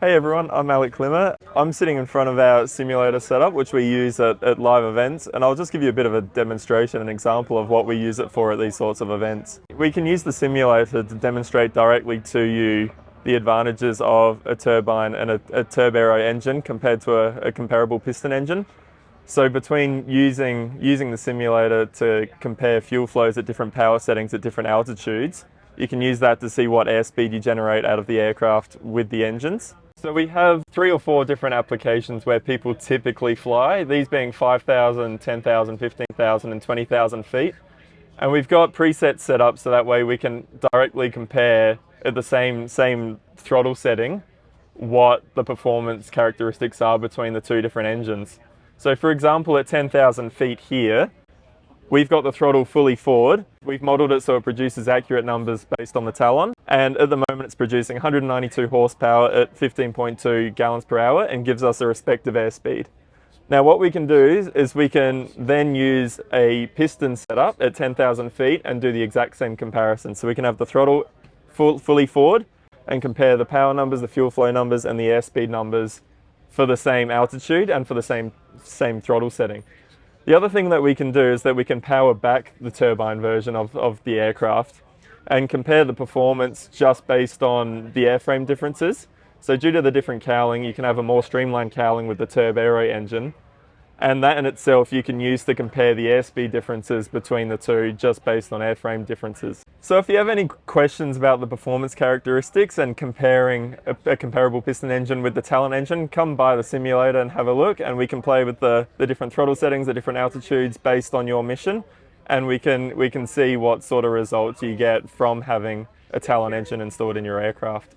Hey everyone, I'm Alec Klimmer. I'm sitting in front of our simulator setup, which we use at live events, and I'll just give you a bit of a demonstration, an example of what we use it for at these sorts of events. We can use the simulator to demonstrate directly to you the advantages of a turbine and a turbo engine compared to a comparable piston engine. So between using the simulator to compare fuel flows at different power settings at different altitudes, you can use that to see what airspeed you generate out of the aircraft with the engines. So we have 3 or 4 different applications where people typically fly, these being 5,000, 10,000, 15,000 and 20,000 feet. And we've got presets set up so that way we can directly compare at the same throttle setting what the performance characteristics are between the 2 different engines. So for example, at 10,000 feet here, we've got the throttle fully forward. We've modeled it so it produces accurate numbers based on the Talon. And at the moment it's producing 192 horsepower at 15.2 gallons per hour and gives us a respective airspeed. Now what we can do is we can then use a piston setup at 10,000 feet and do the exact same comparison. So we can have the throttle fully forward and compare the power numbers, the fuel flow numbers and the airspeed numbers for the same altitude and for the same throttle setting. The other thing that we can do is that we can power back the turbine version of the aircraft and compare the performance just based on the airframe differences. So due to the different cowling, you can have a more streamlined cowling with the turbo engine, and that in itself you can use to compare the airspeed differences between the two just based on airframe differences. So if you have any questions about the performance characteristics and comparing a comparable piston engine with the Talon engine, come by the simulator and have a look, and we can play with the different throttle settings, the different altitudes based on your mission, and we can see what sort of results you get from having a Talon engine installed in your aircraft.